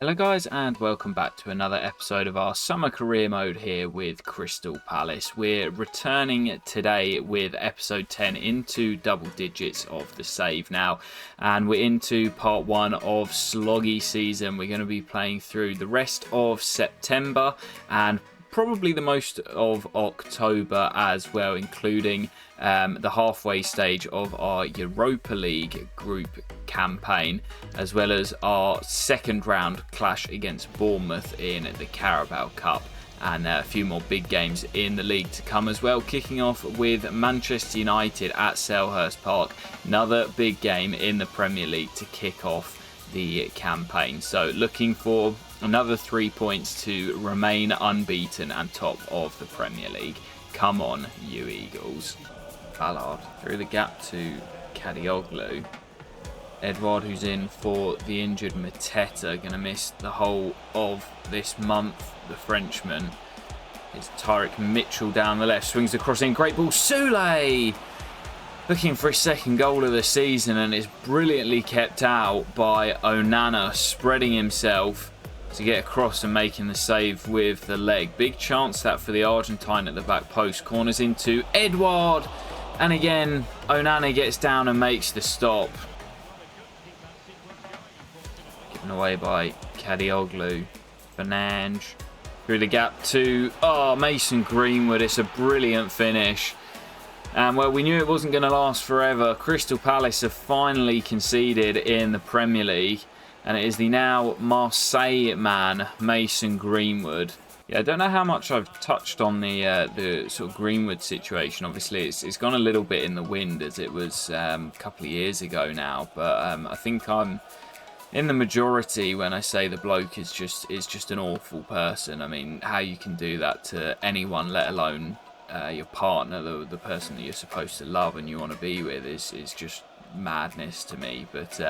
Hello guys and welcome back to another episode of our summer career mode here with Crystal Palace. We're returning today with episode 10 into double digits of the save now, and we're into part 1 of Sloggy season. We're going to be playing through the rest of September and probably the most of October as well, including the halfway stage of our Europa League group campaign, as well as our second round clash against Bournemouth in the Carabao Cup, and a few more big games in the league to come as well, kicking off with Manchester United at Selhurst Park. Another big game in the Premier League to kick off the campaign. So looking for another 3 points to remain unbeaten and top of the Premier League. Come on, you Eagles. Ballard through the gap to Kadioglu. Edouard, who's in for the injured Mateta, going to miss the whole of this month. The Frenchman. It's Tyrick Mitchell down the left. Swings across in. Great ball. Soulé! Looking for his second goal of the season, and it's brilliantly kept out by Onana, spreading himself to get across and making the save with the leg. Big chance that for the Argentine at the back post. Corners into Edouard. And again, Onana gets down and makes the stop. Given away by Kadioglu. Fernandes through the gap to Mason Greenwood. It's a brilliant finish. And well, we knew it wasn't going to last forever. Crystal Palace have finally conceded in the Premier League. And it is the now Marseille man, Mason Greenwood. Yeah, I don't know how much I've touched on the sort of Greenwood situation. Obviously, it's gone a little bit in the wind as it was a couple of years ago now. But I think I'm in the majority when I say the bloke is just an awful person. I mean, how you can do that to anyone, let alone your partner, the person that you're supposed to love and you want to be with, is just madness to me. But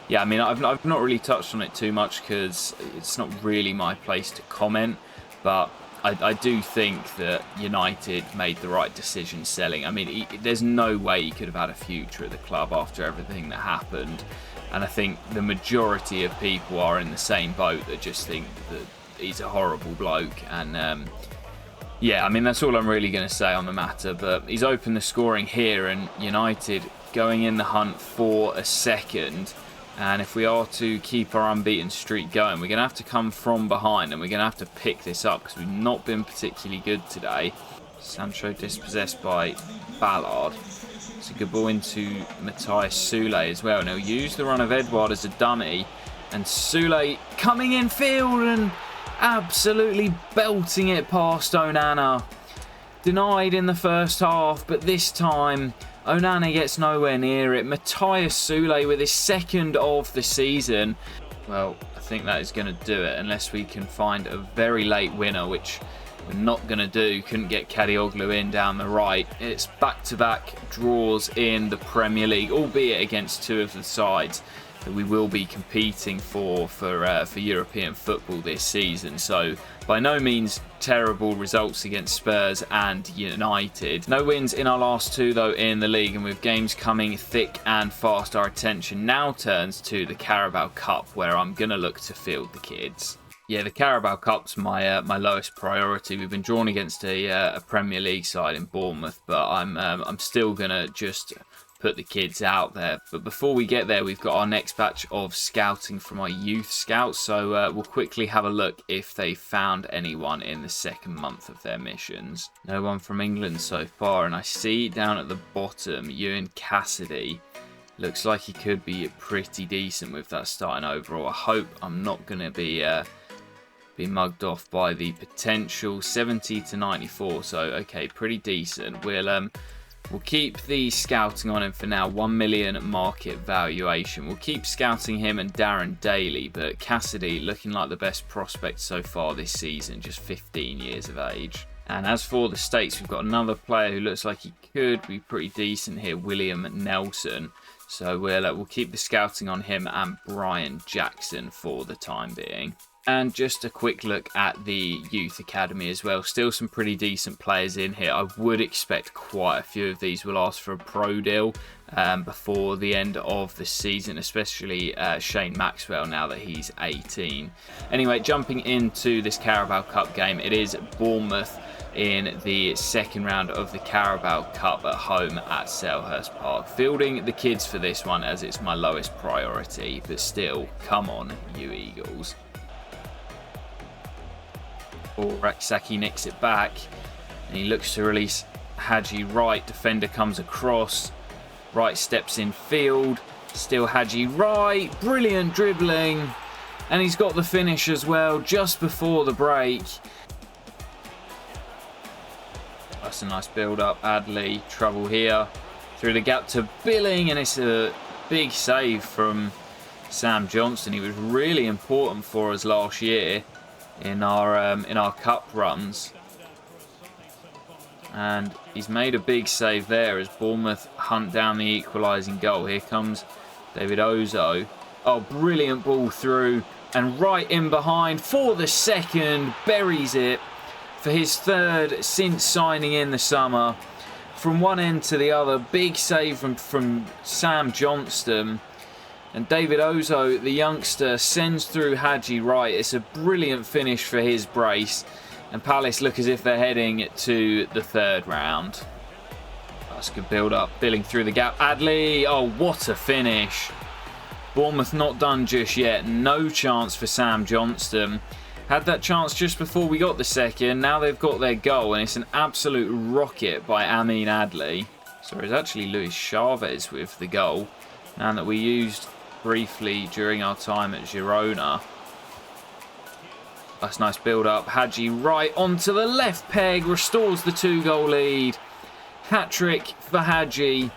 yeah, I mean, I've not really touched on it too much because it's not really my place to comment. But I do think that United made the right decision selling. I mean, there's no way he could have had a future at the club after everything that happened. And I think the majority of people are in the same boat that just think that he's a horrible bloke. And yeah, I mean, that's all I'm really going to say on the matter. But he's opened the scoring here, and United going in the hunt for a second. And if we are to keep our unbeaten streak going, we're going to have to come from behind, and we're going to have to pick this up because we've not been particularly good today. Sancho dispossessed by Ballard. It's a good ball into Matthias Soulé as well. And he'll use the run of Edouard as a dummy. And Soulé coming in field and absolutely belting it past Onana. Denied in the first half, but this time Onana gets nowhere near it. Matthias Soulé with his second of the season. Well, I think that is going to do it unless we can find a very late winner, which we're not going to do. Couldn't get Kadioglu in down the right. It's back-to-back draws in the Premier League, albeit against two of the sides that we will be competing for European football this season. So by no means terrible results against Spurs and United. No wins in our last two though in the league, and with games coming thick and fast, our attention now turns to the Carabao Cup, where I'm going to look to field the kids. Yeah, the Carabao Cup's my lowest priority. We've been drawn against a Premier League side in Bournemouth, but I'm still going to just put the kids out there. But before we get there, we've got our next batch of scouting from our youth scouts, so we'll quickly have a look if they found anyone in the second month of their missions. No one from England so far, and I see down at the bottom Ewan Cassidy. Looks like he could be pretty decent with that starting overall. I hope I'm not going to be mugged off by the potential 70 to 94, so okay, pretty decent. We'll keep the scouting on him for now. 1 million market valuation. We'll keep scouting him and Darren Daly, but Cassidy looking like the best prospect so far this season, just 15 years of age. And as for the stakes, we've got another player who looks like he could be pretty decent here, William Nelson. So we'll keep the scouting on him and Brian Jackson for the time being. And just a quick look at the youth academy as well. Still some pretty decent players in here. I would expect quite a few of these will ask for a pro deal before the end of the season, especially Shane Maxwell now that he's 18. Anyway, jumping into this Carabao Cup game, it is Bournemouth in the second round of the Carabao Cup at home at Selhurst Park. Fielding the kids for this one as it's my lowest priority, but still, come on, you Eagles. Raksaki nicks it back and he looks to release Hadji Wright. Defender comes across. Wright steps in field. Still Hadji Wright. Brilliant dribbling. And he's got the finish as well just before the break. That's a nice build up. Adley, trouble here. Through the gap to Billing, and it's a big save from Sam Johnson. He was really important for us last year in our cup runs, and he's made a big save there as Bournemouth hunt down the equalising goal. Here comes David Ozo. Oh, brilliant ball through and right in behind for the second. Buries it for his third since signing in the summer. From one end to the other, big save from Sam Johnston. And David Ozo, the youngster, sends through Hadji Wright. It's a brilliant finish for his brace. And Palace look as if they're heading to the third round. That's a good build-up. Billing through the gap. Adley. Oh, what a finish. Bournemouth not done just yet. No chance for Sam Johnston. Had that chance just before we got the second. Now they've got their goal. And it's an absolute rocket by Amin Adley. So it's actually Luis Chavez with the goal. And that we used briefly during our time at Girona. That's a nice build up. Hadji Wright onto the left peg, restores the 2-goal lead. Hat-trick for Hadji.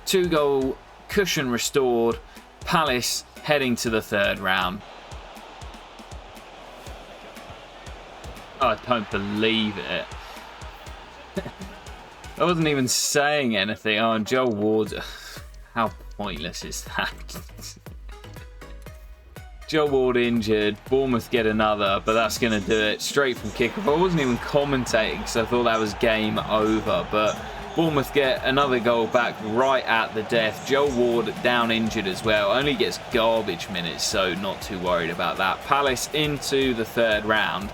2-goal cushion restored. Palace heading to the third round. Oh, I don't believe it. I wasn't even saying anything. Oh, and Joel Ward. How pointless is that? Joel Ward injured. Bournemouth get another, but that's going to do it straight from kickoff. I wasn't even commentating because I thought that was game over, but Bournemouth get another goal back right at the death. Joel Ward down injured as well. Only gets garbage minutes, so not too worried about that. Palace into the third round.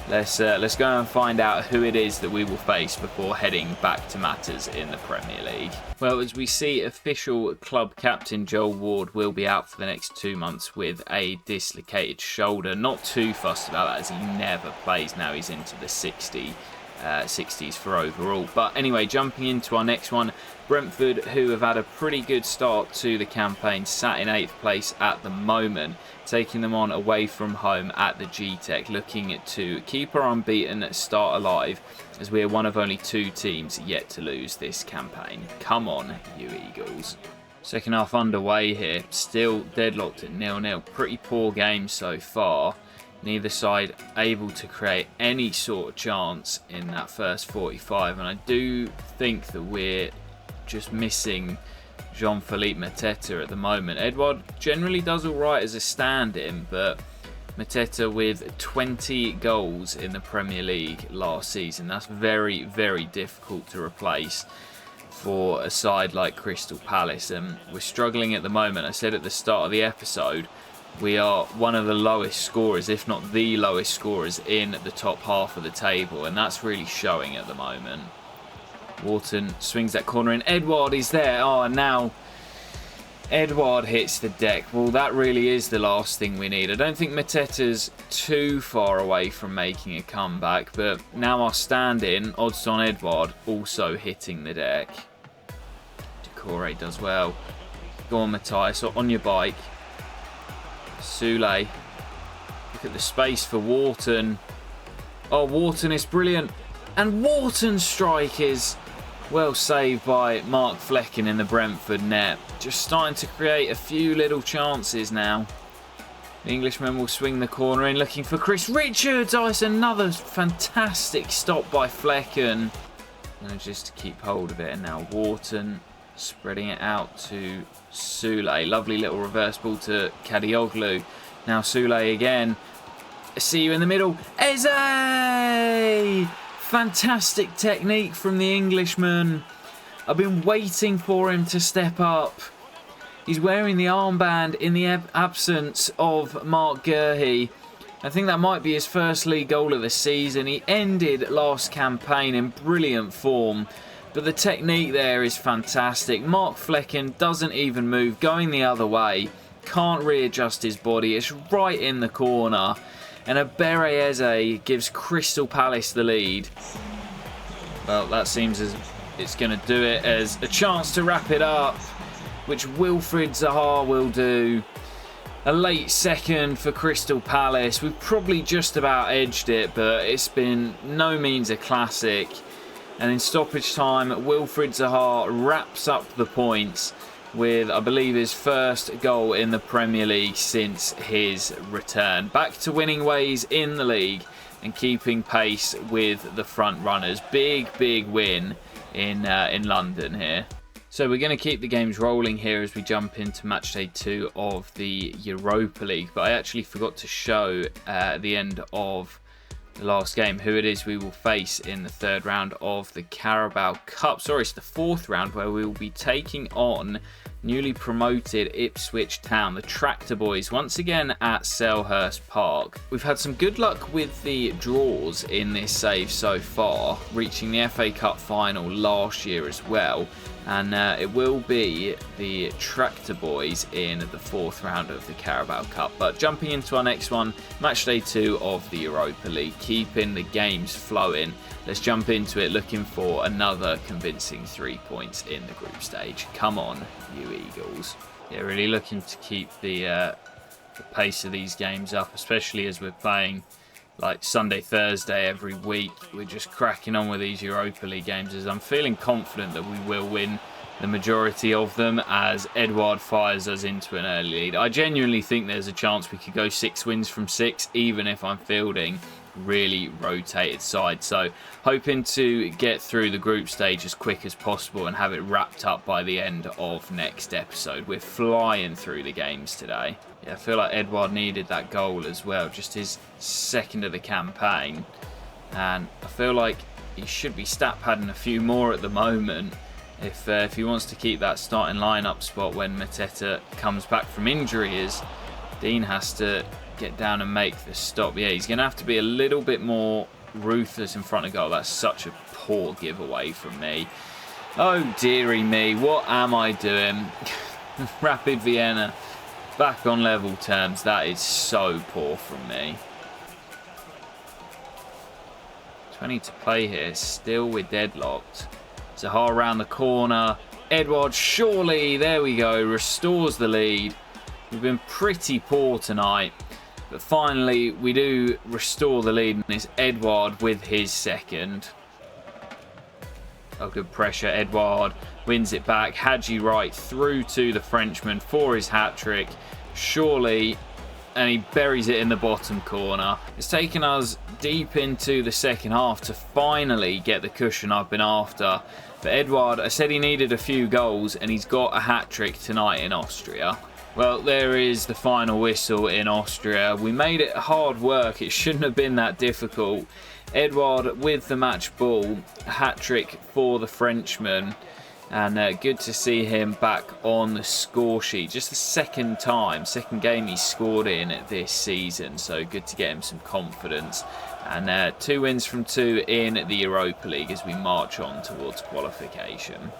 Let's go and find out who it is that we will face before heading back to matters in the Premier League. Well, as we see, official club captain Joel Ward will be out for the next 2 months with a dislocated shoulder. Not too fussed about that as he never plays now. He's into the 60s for overall. But anyway, jumping into our next one, Brentford, who have had a pretty good start to the campaign, sat in 8th place at the moment, taking them on away from home at the G-Tech, looking to keep our unbeaten start alive as we are one of only 2 teams yet to lose this campaign. Come on, you Eagles. Second half underway here, still deadlocked at 0-0. Pretty poor game so far. Neither side able to create any sort of chance in that first 45, and I do think that we're just missing Jean-Philippe Mateta at the moment. Edouard generally does alright as a stand-in, but Mateta with 20 goals in the Premier League last season, that's very, very difficult to replace for a side like Crystal Palace, and we're struggling at the moment. I said at the start of the episode, we are one of the lowest scorers, if not the lowest scorers, in the top half of the table, and that's really showing at the moment. Wharton swings that corner in. Edouard is there. Oh, and now Edouard hits the deck. Well, that really is the last thing we need. I don't think Mateta's too far away from making a comeback, but now our stand-in, odds on Edouard, also hitting the deck. Decore does well. Go on, Matthias, so on your bike. Soulé. Look at the space for Wharton. Oh, Wharton is brilliant. And Wharton's strike is well saved by Mark Flecken in the Brentford net. Just starting to create a few little chances now. The Englishman will swing the corner in, looking for Chris Richards. Oh, it's another fantastic stop by Flecken. Manages to keep hold of it, and now Wharton spreading it out to Soulé. Lovely little reverse ball to Kadioglu. Now Soulé again. I see you in the middle. Eze! Fantastic technique from the Englishman. I've been waiting for him to step up. He's wearing the armband in the absence of Mark Gurhey. I think that might be his first league goal of the season. He ended last campaign in brilliant form. But the technique there is fantastic. Mark Flecken doesn't even move, going the other way. Can't readjust his body. It's right in the corner. And Ebere Eze gives Crystal Palace the lead. Well, that seems as it's going to do it as a chance to wrap it up, which Wilfried Zaha will do. A late second for Crystal Palace. We've probably just about edged it, but it's been no means a classic. And in stoppage time, Wilfried Zaha wraps up the points with, I believe, his first goal in the Premier League since his return. Back to winning ways in the league and keeping pace with the front runners. Big win in London here. So we're going to keep the games rolling here as we jump into match day 2 of the Europa League. But I actually forgot to show at the end of the last game who it is we will face in the 3rd round of the Carabao Cup. Sorry, it's the 4th round where we will be taking on newly promoted Ipswich Town, the Tractor Boys, once again at Selhurst Park. We've had some good luck with the draws in this save so far, reaching the FA Cup final last year as well. And it will be the Tractor Boys in the 4th round of the Carabao Cup. But jumping into our next one, match day 2 of the Europa League, keeping the games flowing. Let's jump into it looking for another convincing 3 points in the group stage. Come on, you Eagles. Yeah, really looking to keep the pace of these games up, especially as we're playing like Sunday, Thursday every week. We're just cracking on with these Europa League games, as I'm feeling confident that we will win the majority of them as Edouard fires us into an early lead. I genuinely think there's a chance we could go 6 wins from 6, even if I'm fielding really rotated side. So hoping to get through the group stage as quick as possible and have it wrapped up by the end of next episode. We're flying through the games today. Yeah, I feel like Edouard needed that goal as well, just his 2nd of the campaign, and I feel like he should be stat padding a few more at the moment if he wants to keep that starting lineup spot when Mateta comes back from injury, as Dean has to get down and make the stop. Yeah, he's going to have to be a little bit more ruthless in front of goal. That's such a poor giveaway from me. Oh dearie me, what am I doing? Rapid Vienna back on level terms. That is so poor from me. 20 to play here. Still we're deadlocked. Zaha around the corner. Edouard surely, there we go, restores the lead. We've been pretty poor tonight, but finally we do restore the lead, and it's Edouard with his 2nd. Oh, good pressure. Edouard wins it back. Hadji right through to the Frenchman for his hat-trick. Surely, and he buries it in the bottom corner. It's taken us deep into the 2nd half to finally get the cushion I've been after. But Edouard, I said he needed a few goals, and he's got a hat-trick tonight in Austria. Well, there is the final whistle in Austria. We made it hard work. It shouldn't have been that difficult. Edouard with the match ball, hat-trick for the Frenchman, and good to see him back on the score sheet. Just the 2nd game he's scored in this season, so good to get him some confidence. And 2 wins from 2 in the Europa League as we march on towards qualification.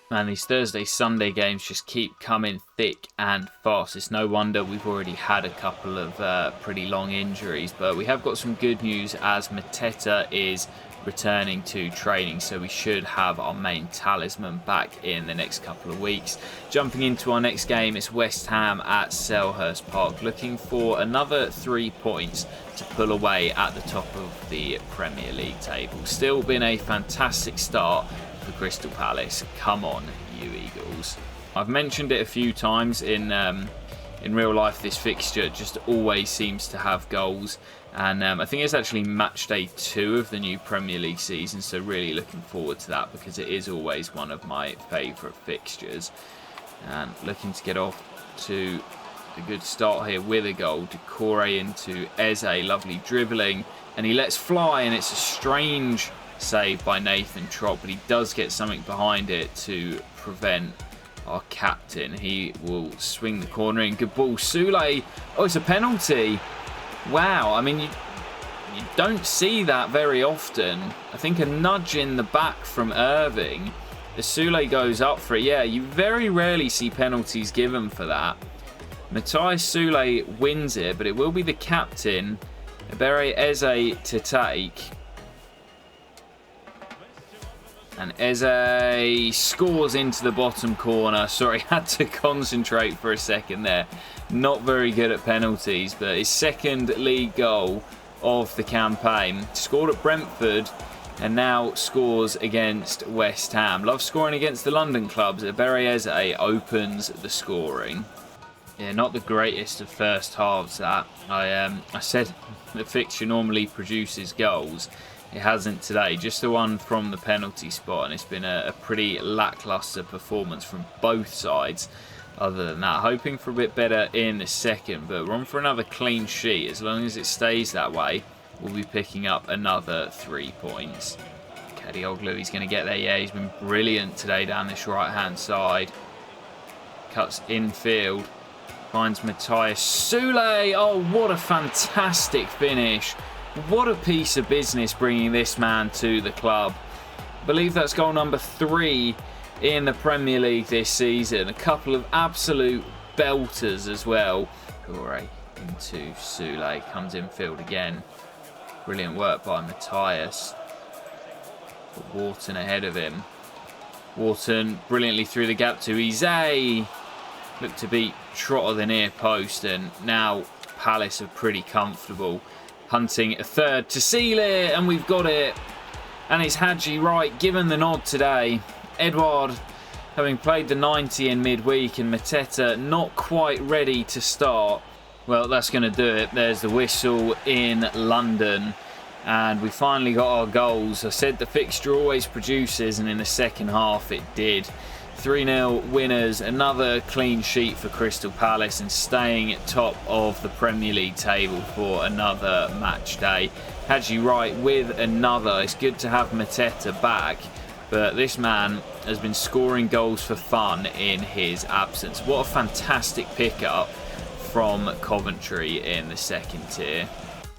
Man, these Thursday, Sunday games just keep coming thick and fast. It's no wonder we've already had a couple of pretty long injuries, but we have got some good news as Mateta is returning to training, so we should have our main talisman back in the next couple of weeks. Jumping into our next game, it's West Ham at Selhurst Park, looking for another 3 points to pull away at the top of the Premier League table. Still been a fantastic start for Crystal Palace. Come on, you Eagles. I've mentioned it a few times in real life. This fixture just always seems to have goals, and I think it's actually match day 2 of the new Premier League season, so really looking forward to that because it is always one of my favourite fixtures. And looking to get off to a good start here with a goal. Decore into Eze, lovely dribbling, and he lets fly, and it's a strange save by Nathan Trott, but he does get something behind it to prevent our captain. He will swing the corner in. Good ball. Sule. Oh, it's a penalty. Wow. I mean, you don't see that very often. I think a nudge in the back from Irving. The Sule goes up for it. Yeah, you very rarely see penalties given for that. Matthias Sule wins it, but it will be the captain, Ebere Eze, to take. And Eze scores into the bottom corner. Sorry, had to concentrate for a second there. Not very good at penalties, but his second league goal of the campaign. Scored at Brentford and now scores against West Ham. Love scoring against the London clubs. Ebere Eze opens the scoring. Yeah, not the greatest of first halves that. I said the fixture normally produces goals. It hasn't today, just the one from the penalty spot, and it's been a pretty lacklustre performance from both sides. Other than that, hoping for a bit better in the second, but we're on for another clean sheet. As long as it stays that way, we'll be picking up another 3 points. Kadioglu, he's going to get there. Yeah, he's been brilliant today down this right-hand side. Cuts infield, finds Matthias Sule. Oh, what a fantastic finish. What a piece of business bringing this man to the club. I believe that's goal number 3 in the Premier League this season. A couple of absolute belters as well. Corey into Sule, comes infield again. Brilliant work by Matthias. But Wharton ahead of him. Wharton brilliantly through the gap to Eze. Looked to beat Trott of the near post, and now Palace are pretty comfortable. Hunting a third to seal it, and we've got it. And it's Haji Wright given the nod today. Edouard having played the 90 in midweek, and Mateta not quite ready to start. Well, that's going to do it. There's the whistle in London, and we finally got our goals. I said the fixture always produces, and in the second half it did. 3-0 winners, another clean sheet for Crystal Palace, and staying at top of the Premier League table for another match day. Haji Wright with another. It's good to have Mateta back, but this man has been scoring goals for fun in his absence. What a fantastic pickup from Coventry in the second tier.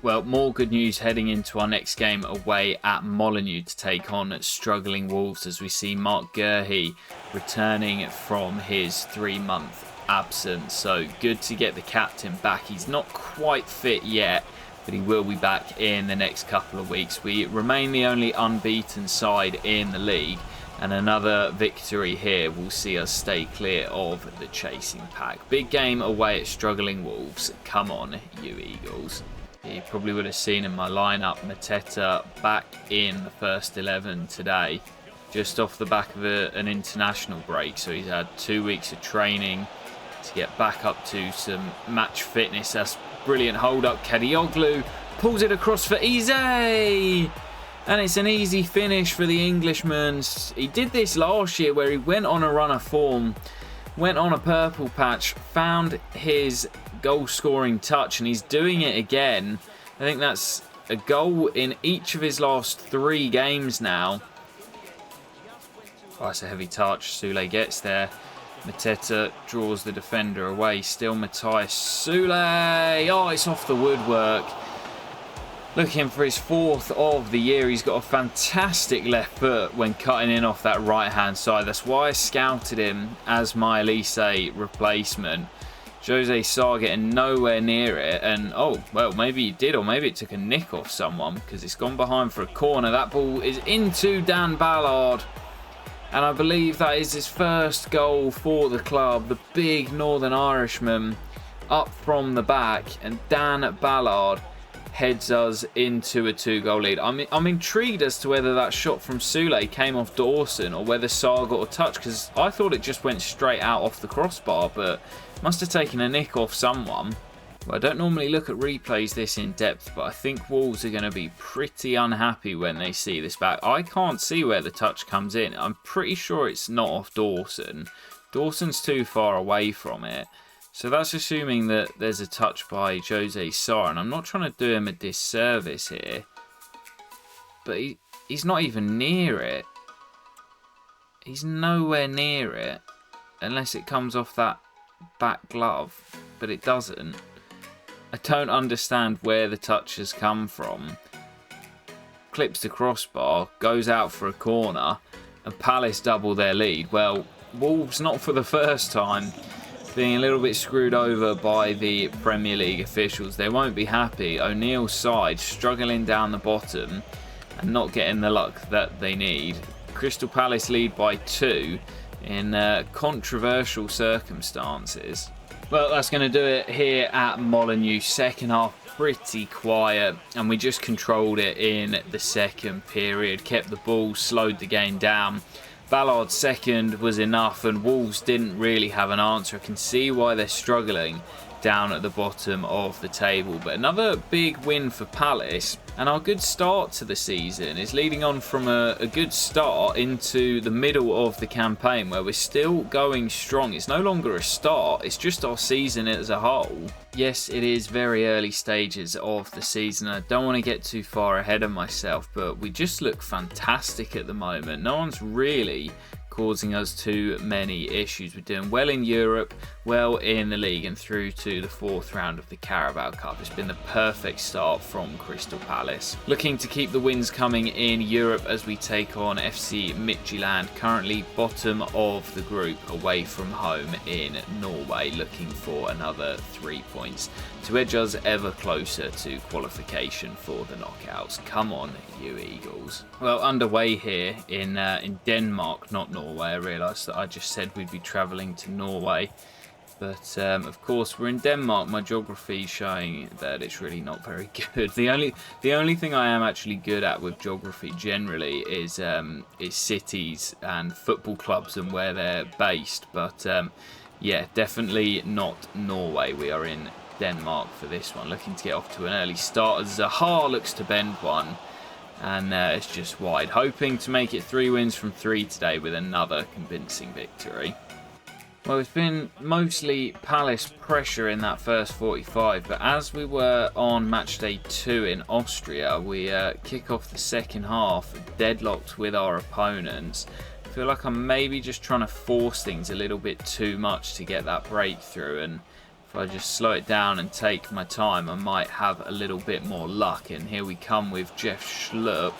Well, more good news heading into our next game away at Molineux to take on struggling Wolves, as we see Mark Gurhey returning from his 3-month absence. So good to get the captain back. He's not quite fit yet, but he will be back in the next couple of weeks. We remain the only unbeaten side in the league, and another victory here will see us stay clear of the chasing pack. Big game away at struggling Wolves. Come on, you Eagles. You probably would have seen in my lineup Mateta back in the first 11 today, just off the back of an international break. So he's had 2 weeks of training to get back up to some match fitness. That's brilliant hold up. Kadioglu pulls it across for Eze, and it's an easy finish for the Englishman. He did this last year where he went on a run of form, went on a purple patch, found his goal scoring touch, and he's doing it again. I think that's a goal in each of his last 3 games now. Oh, that's a heavy touch. Sule gets there. Mateta draws the defender away. Still Matthias Sule. Oh, it's off the woodwork. Looking for his 4th of the year. He's got a fantastic left foot when cutting in off that right hand side. That's why I scouted him as my Elise replacement. Jose Sarr getting nowhere near it, and oh, well, maybe he did, or maybe it took a nick off someone, because it's gone behind for a corner. That ball is into Dan Ballard, and I believe that is his first goal for the club. The big Northern Irishman up from the back, and Dan Ballard heads us into a 2-goal lead. I'm intrigued as to whether that shot from Sule came off Dawson or whether Sarr got a touch, because I thought it just went straight out off the crossbar, but must have taken a nick off someone. Well, I don't normally look at replays this in depth, but I think Wolves are going to be pretty unhappy when they see this back. I can't see where the touch comes in. I'm pretty sure it's not off Dawson. Dawson's too far away from it. So that's assuming that there's a touch by Jose Sarr, and I'm not trying to do him a disservice here, but he's not even near it. He's nowhere near it, unless it comes off that back glove, but it doesn't. I don't understand where the touch has come from. Clips the crossbar, goes out for a corner, and Palace double their lead. Well, Wolves, not for the first time, being a little bit screwed over by the Premier League officials. They won't be happy. O'Neill's side struggling down the bottom and not getting the luck that they need. Crystal Palace lead by 2 in controversial circumstances. Well, that's going to do it here at Molineux. Second half pretty quiet, and we just controlled it in the second period. Kept the ball, slowed the game down. Ballard's second was enough, and Wolves didn't really have an answer. I can see why they're struggling down at the bottom of the table. But another big win for Palace, and our good start to the season is leading on from a good start into the middle of the campaign, where we're still going strong. It's no longer a start, it's just our season as a whole. Yes, it is very early stages of the season. I don't want to get too far ahead of myself, but we just look fantastic at the moment. No one's really causing us too many issues. We're doing well in Europe, well in the league, and through to the 4th round of the Carabao Cup. It's been the perfect start from Crystal Palace. Looking to keep the wins coming in Europe as we take on FC Midtjylland, currently bottom of the group, away from home in Norway, looking for another 3 points to edge us ever closer to qualification for the knockouts. Come on, you Eagles. Well, underway here in Denmark, not Norway. I realised that I just said we'd be travelling to Norway, but of course we're in Denmark. My geography is showing that it's really not very good. The only thing I am actually good at with geography generally is cities and football clubs and where they're based. But yeah, definitely not Norway. We are in Denmark for this one. Looking to get off to an early start as Zaha looks to bend one. And it's just wide. Hoping to make it 3 wins from 3 today with another convincing victory. Well, it's been mostly Palace pressure in that first 45, but as we were on match day 2 in Austria, we kick off the second half deadlocked with our opponents. I feel like I'm maybe just trying to force things a little bit too much to get that breakthrough, and if I just slow it down and take my time, I might have a little bit more luck. And here we come with Jeff Schlupp,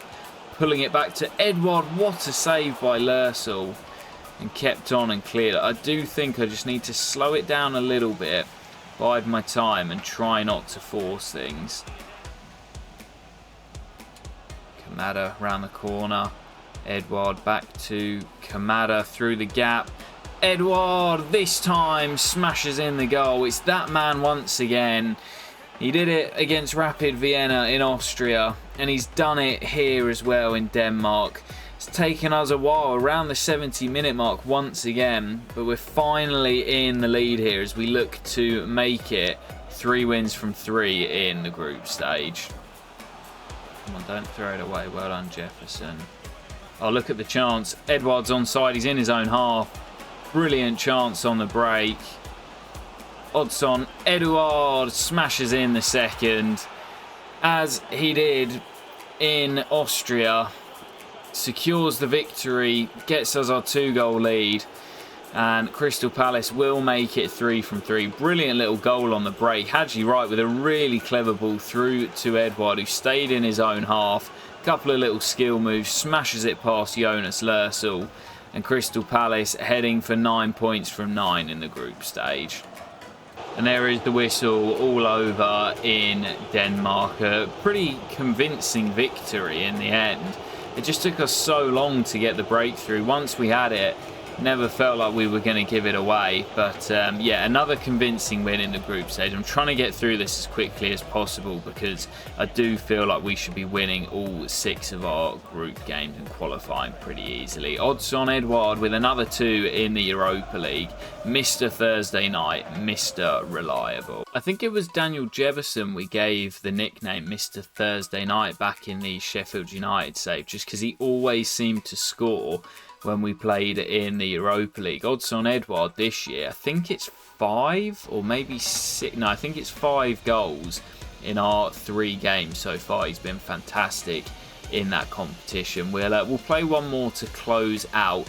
pulling it back to Edouard. What a save by Lursel, and kept on and cleared it. I do think I just need to slow it down a little bit, bide my time, and try not to force things. Kamada round the corner. Edouard back to Kamada through the gap. Edouard this time smashes in the goal. It's that man once again. He did it against Rapid Vienna in Austria, and he's done it here as well in Denmark. It's taken us a while, around the 70-minute mark once again, but we're finally in the lead here as we look to make it 3 wins from 3 in the group stage. Come on, don't throw it away. Well done, Jefferson. Oh, look at the chance. Edouard's onside. He's in his own half. Brilliant chance on the break. Oddsson, Edouard smashes in the second, as he did in Austria. Secures the victory, gets us our 2-goal lead, and Crystal Palace will make it 3 from 3. Brilliant little goal on the break. Hadji Wright with a really clever ball through to Edouard, who stayed in his own half. Couple of little skill moves, smashes it past Jonas Lursel. And Crystal Palace heading for 9 points from 9 in the group stage. And there is the whistle all over in Denmark. A pretty convincing victory in the end. It just took us so long to get the breakthrough. Once we had it, never felt like we were going to give it away. But yeah, another convincing win in the group stage. I'm trying to get through this as quickly as possible because I do feel like we should be winning all 6 of our group games and qualifying pretty easily. Odds on Edouard with another 2 in the Europa League. Mr. Thursday Night, Mr. Reliable. I think it was Daniel Jefferson we gave the nickname Mr. Thursday Night back in the Sheffield United save, just because he always seemed to score when we played in the Europa League. Odds on Edouard this year, I think it's 5 or maybe 6. No, I think it's 5 goals in our 3 games so far. He's been fantastic in that competition. We'll play one more to close out.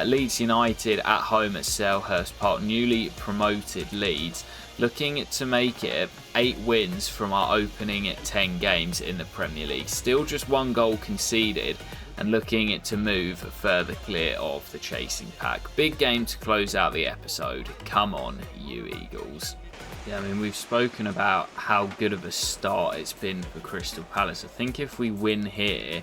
Leeds United at home at Selhurst Park, newly promoted Leeds, looking to make it 8 wins from our opening 10 games in the Premier League. Still just 1 goal conceded and looking to move further clear of the chasing pack. Big game to close out the episode. Come on, you Eagles. Yeah, I mean, we've spoken about how good of a start it's been for Crystal Palace. I think if we win here,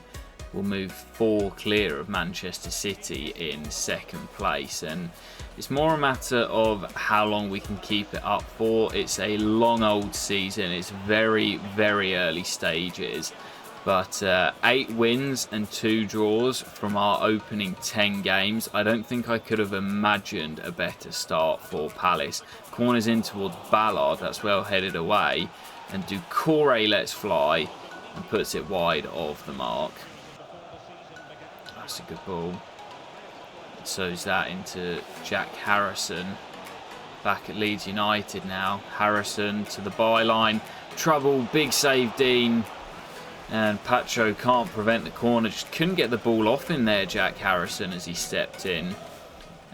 we'll move 4 clear of Manchester City in 2nd place. And it's more a matter of how long we can keep it up for. It's a long old season. It's very, very early stages. But 8 wins and 2 draws from our opening 10 games. I don't think I could have imagined a better start for Palace. Corners in towards Ballard. That's well headed away. And Doucouré lets fly and puts it wide of the mark. That's a good ball. So's that into Jack Harrison. Back at Leeds United now. Harrison to the byline. Trouble. Big save, Dean. And Pacho can't prevent the corner. Just couldn't get the ball off in there, Jack Harrison, as he stepped in.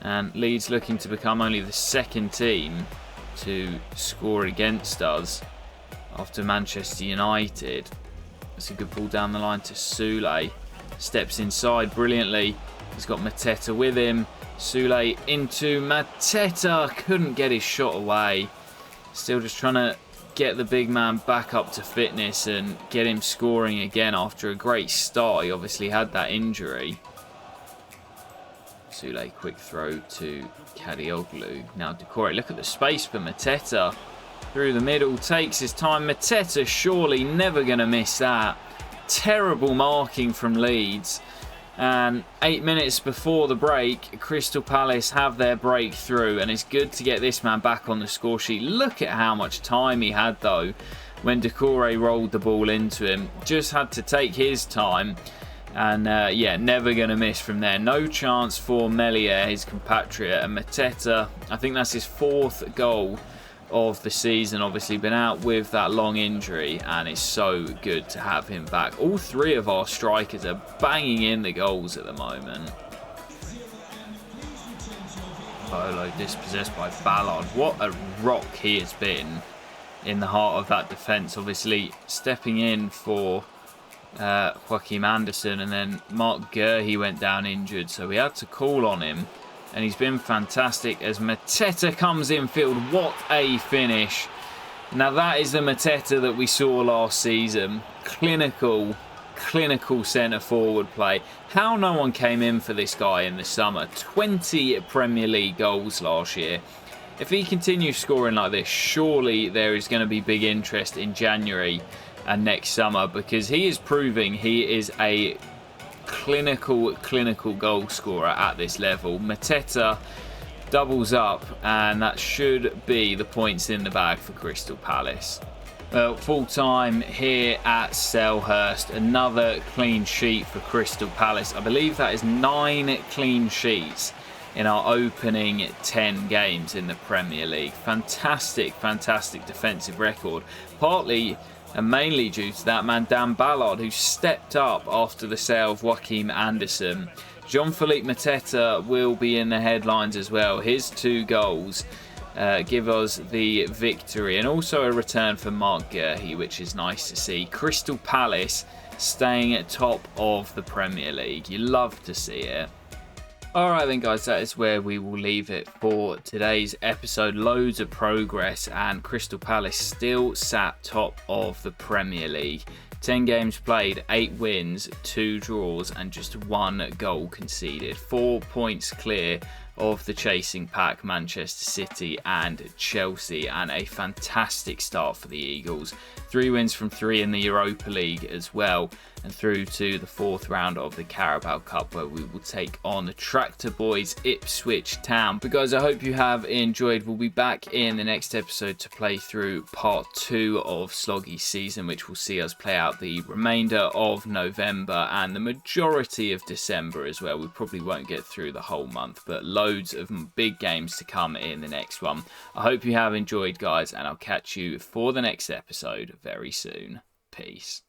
And Leeds looking to become only the 2nd team to score against us after Manchester United. That's a good ball down the line to Soulé. Steps inside brilliantly. He's got Mateta with him. Soulé into Mateta. Couldn't get his shot away. Still just trying to get the big man back up to fitness and get him scoring again after a great start. He obviously had that injury. Soulé, quick throw to Kadioglu. Now Doucouré, look at the space for Mateta. Through the middle, takes his time. Mateta surely never going to miss that. Terrible marking from Leeds. And 8 minutes before the break, Crystal Palace have their breakthrough, and it's good to get this man back on the score sheet. Look at how much time he had though when Doucouré rolled the ball into him. Just had to take his time, and yeah, never going to miss from there. No chance for Melier, his compatriot, and Mateta, I think that's his 4th goal of the season. Obviously been out with that long injury, and it's so good to have him back. All 3 of our strikers are banging in the goals at the moment. Polo dispossessed by Ballard. What a rock he has been in the heart of that defence. Obviously stepping in for Joachim Andersen, and then Mark Guerhi went down injured, so we had to call on him. And he's been fantastic as Mateta comes infield. What a finish. Now that is the Mateta that we saw last season. Clinical centre forward play. How no one came in for this guy in the summer. 20 Premier League goals last year. If he continues scoring like this, surely there is going to be big interest in January and next summer, because he is proving he is a clinical goal scorer at this level. Mateta doubles up, and that should be the points in the bag for Crystal Palace. Well, full time here at Selhurst. Another clean sheet for Crystal Palace. I believe that is 9 clean sheets in our opening 10 games in the Premier League. Fantastic defensive record. Partly and mainly due to that man Dan Ballard, who stepped up after the sale of Joachim Andersen. Jean-Philippe Mateta will be in the headlines as well. His 2 goals give us the victory, and also a return for Mark Guerhi, which is nice to see. Crystal Palace staying at top of the Premier League. You love to see it. Alright then guys, that is where we will leave it for today's episode. Loads of progress, and Crystal Palace still sat top of the Premier League. 10 games played, 8 wins, 2 draws and just 1 goal conceded. 4 points clear of the chasing pack, Manchester City and Chelsea, and a fantastic start for the Eagles. 3 wins from 3 in the Europa League as well, and through to the 4th round of the Carabao Cup, where we will take on the Tractor Boys Ipswich Town. But guys, I hope you have enjoyed. We'll be back in the next episode to play through part 2 of Sloggy's season, which will see us play out the remainder of November and the majority of December as well. We probably won't get through the whole month, but loads of big games to come in the next one. I hope you have enjoyed, guys, and I'll catch you for the next episode very soon. Peace.